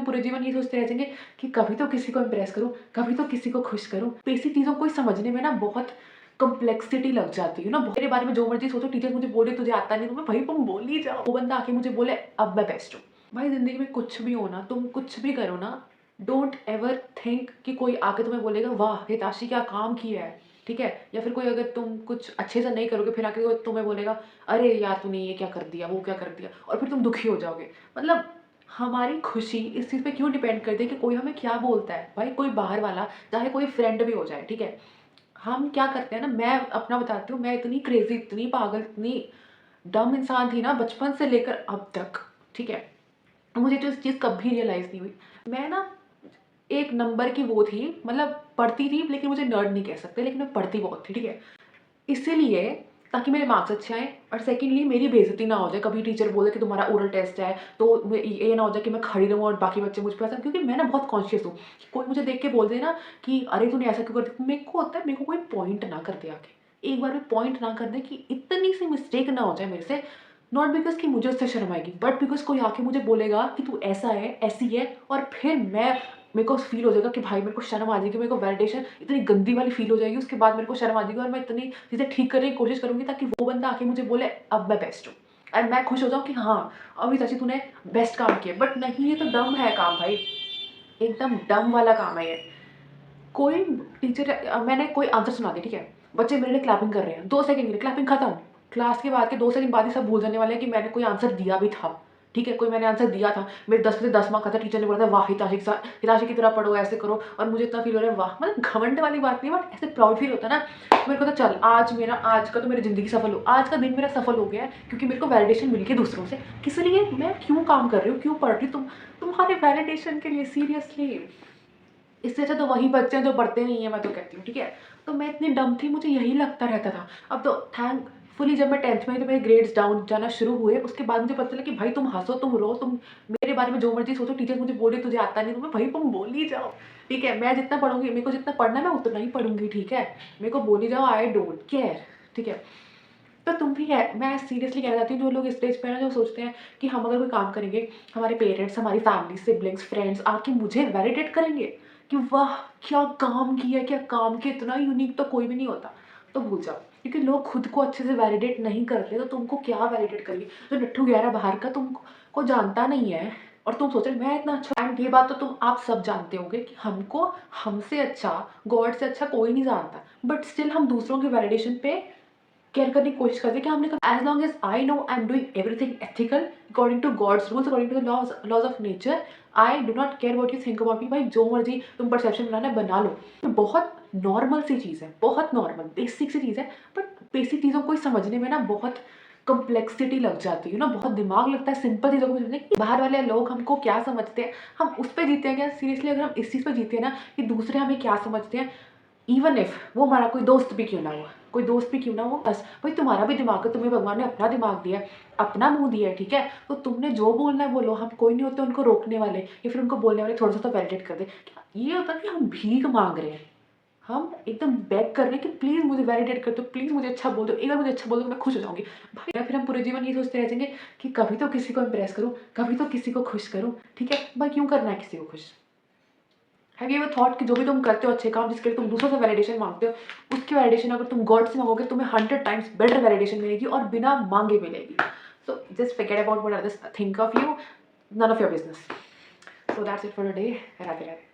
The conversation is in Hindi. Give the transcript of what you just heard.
हम पूरे जीवन ये सोचते रह जाएंगे कि कभी तो किसी को इम्प्रेस करूं, कभी तो किसी को खुश करूं। बेसिक चीज़ों को समझने में ना बहुत कॉम्प्लेक्सिटी लग जाती है ना। मेरे बारे में जो मर्जी सोचो, टीचर मुझे बोले तुझे आता नहीं, तो मैं भाई तुम बोल ही जाओ। वो बंदा आके मुझे बोले अब मैं बेस्ट हूँ। भाई जिंदगी में कुछ भी हो ना, तुम कुछ भी करो ना, डोंट एवर थिंक कि कोई आके तुम्हें बोलेगा वाह हिताशी क्या काम किया है, ठीक है। या फिर कोई अगर तुम कुछ अच्छे से नहीं करोगे फिर आके कोई तुम्हें बोलेगा अरे यार तूने ये क्या कर दिया, वो क्या कर दिया, और फिर तुम दुखी हो जाओगे। मतलब हमारी खुशी इस चीज़ पे क्यों डिपेंड करती है कि कोई हमें क्या बोलता है। भाई कोई बाहर वाला, चाहे कोई फ्रेंड भी हो जाए, ठीक है। हम क्या करते हैं ना, मैं अपना बताती हूँ, मैं इतनी क्रेजी, इतनी पागल, इतनी डम इंसान थी ना बचपन से लेकर अब तक, ठीक है। मुझे तो इस चीज़ कभी रियलाइज़ नहीं हुई। मैं ना एक नंबर की वो थी, मतलब पढ़ती थी, लेकिन मुझे नर्ड नहीं कह सकते, लेकिन मैं पढ़ती बहुत थी, ठीक है। इसीलिए ताकि मेरे मार्क्स अच्छे आएँ, और सेकंडली मेरी बेइज्जती ना हो जाए। कभी टीचर बोले कि तुम्हारा ओरल टेस्ट है, तो ये ना हो जाए कि मैं खड़ी रहूँ और बाकी बच्चे मुझ पे ऐसा, क्योंकि मैं ना बहुत कॉन्शियस हूँ। कोई मुझे देख के बोल दे ना कि अरे तूने ऐसा क्यों कर दिया, मेरे को होता है मेरे को कोई पॉइंट ना कर दे आके। एक बार भी पॉइंट ना कर दे कि इतनी सी मिस्टेक ना हो जाए मेरे से। नॉट बिकॉज़ कि मुझे उससे शर्म आएगी, बट बिकॉज़ कोई आके मुझे बोलेगा कि तू ऐसा है, ऐसी है, और फिर मेरे को फ़ील हो जाएगा कि भाई मेरे को शर्म आ जाएगी, मेरे को वैलिडेशन इतनी गंदी वाली फ़ील हो जाएगी, उसके बाद मेरे को शर्म आ जाएगी और मैं इतनी चीज़ें ठीक करने की कोशिश करूँगी ताकि वो बंदा आके मुझे बोले अब मैं बेस्ट हूँ, एंड मैं खुश हो जाऊँ कि हाँ, अभी चाची तूने बेस्ट काम किया। बट नहीं, ये तो डम है काम भाई, एकदम डम वाला काम है ये। कोई टीचर मैंने कोई आंसर सुना दिया, ठीक है, बच्चे मेरे लिए क्लैपिंग कर रहे हैं, 2 सेकंड के लिए क्लैपिंग खत्म। क्लास के बाद के 2 सेकंड बाद ही सब भूल जाने वाले हैं कि मैंने कोई आंसर दिया भी था, ठीक है। कोई मैंने आंसर दिया था, मेरे 10 में से 10 मार्क्स आए थे, टीचर ने बोला था वाह हिताशी की तरह पढ़ो, ऐसे करो, और मुझे इतना फ़ील हो रहा है वाह, मतलब घमंड वाली बात नहीं, बट ऐसे प्राउड फ़ील होता है ना। मेरे को तो चल आज का तो मेरी ज़िंदगी सफल हो, आज का दिन मेरा सफल हो गया है, क्योंकि मेरे को वैलिडेशन मिल गई दूसरों से। किस लिए मैं क्यों काम कर रही हूँ, क्यों पढ़ रही हूँ, तुम्हारे वैलिडेशन के लिए, सीरियसली। इससे अच्छा तो वही बच्चे हैं जो पढ़ते नहीं हैं, मैं तो कहती हूँ, ठीक है। तो मैं इतनी डम थी, मुझे यही लगता रहता था। अब तो थैंकफुली जब मैं 10th में आई तो मेरे ग्रेड्स डाउन जाना शुरू हुए, उसके बाद मुझे पता चला कि भाई तुम हँसो, तुम रो, तुम मेरे बारे में जो मर्ज़ी सोचो, टीचर मुझे बोले तुझे आता नहीं, तो मैं भाई तुम बोल ही जाओ, ठीक है। मैं जितना पढ़ूँगी, मेरे को जितना पढ़ना है मैं उतना ही पढ़ूँगी, ठीक है। मेरे को बोल ही जाओ, आई डोंट केयर, ठीक है। तो तुम भी है, मैं सीरियसली कहना चाहती हूँ, जो लोग स्टेज पे हैं ना, जो सोचते हैं कि हम अगर कोई काम करेंगे, हमारे पेरेंट्स, हमारी फैमिली, सिबलिंग्स, फ्रेंड्स आके मुझे वैलिडेट करेंगे कि वाह क्या काम किया, क्या काम किया, इतना यूनिक तो कोई भी नहीं होता, तो भूल जाओ। क्योंकि लोग खुद को अच्छे से वैलिडेट नहीं करते, तो तुमको क्या वैलिडेट करेंगे। जो नट्ठू गहरा बाहर का तुमको जानता नहीं है, और तुम सोच रहे मैं इतना अच्छा, एंड ये बात तो तुम आप सब जानते होंगे कि हमको हमसे अच्छा, गॉड से अच्छा कोई नहीं जानता, बट स्टिल हम दूसरों के वैलिडेशन पे केयर करने की कोशिश करते हैं कि हमने कहा as long as I know I am doing everything ethical according to God's rules, according to the laws of nature, I do not care what you think about me. भाई जो मर्जी तुम परसेप्शन बनाना है बना लो, तो बहुत नॉर्मल सी चीज़ है, बहुत नॉर्मल बेसिक सी चीज़ है। बट बेसिक चीज़ों को समझने में ना बहुत कॉम्प्लेक्सिटी लग जाती है ना, बहुत दिमाग लगता है सिंपल चीज़ों को समझने कि बाहर वाले लोग हमको क्या समझते हैं, हम उस पर जीते हैं क्या। सीरियसली अगर हम इस चीज़ पर जीते हैं ना कि दूसरे हमें क्या समझते हैं, इवन इफ वो हमारा कोई दोस्त भी क्यों ना हो, कोई दोस्त भी क्यों ना हो, बस भाई तुम्हारा भी दिमाग है, तुम्हें भगवान ने अपना दिमाग दिया है, अपना मुंह दिया है, ठीक है। तो तुमने जो बोलना है बोलो, हम कोई नहीं होते उनको रोकने वाले या फिर उनको बोलने वाले, थोड़ा सा तो वैलिडेट कर दे। क्या ये होता है कि हम भीख मांग रहे हैं, हम एकदम बैक कर रहे हैं कि प्लीज़ मुझे वैलिडेट कर दो, प्लीज़ मुझे अच्छा बोल दो, एक बार मुझे अच्छा बोल दो मैं खुश हो जाऊँगी। भाई फिर हम पूरे जीवन ये सोचते रह जाएंगे कि कभी तो किसी को इम्प्रेस करूँ, कभी तो किसी को खुश करूँ, ठीक है। भाई क्यों करना है किसी को खुश। हैव यू एवर थॉट कि जो भी तुम करते हो अच्छे काम, जिसके लिए तुम दूसरों से वैलिडेशन मांगते हो, उसकी वैलिडेशन अगर तुम गॉड से मांगोगे तुम्हें 100 टाइम्स बेटर वैलिडेशन मिलेगी और बिना मांगे मिलेगी। So just forget about what others think of you, none of your business. So that's it for today. Radhe Radhe.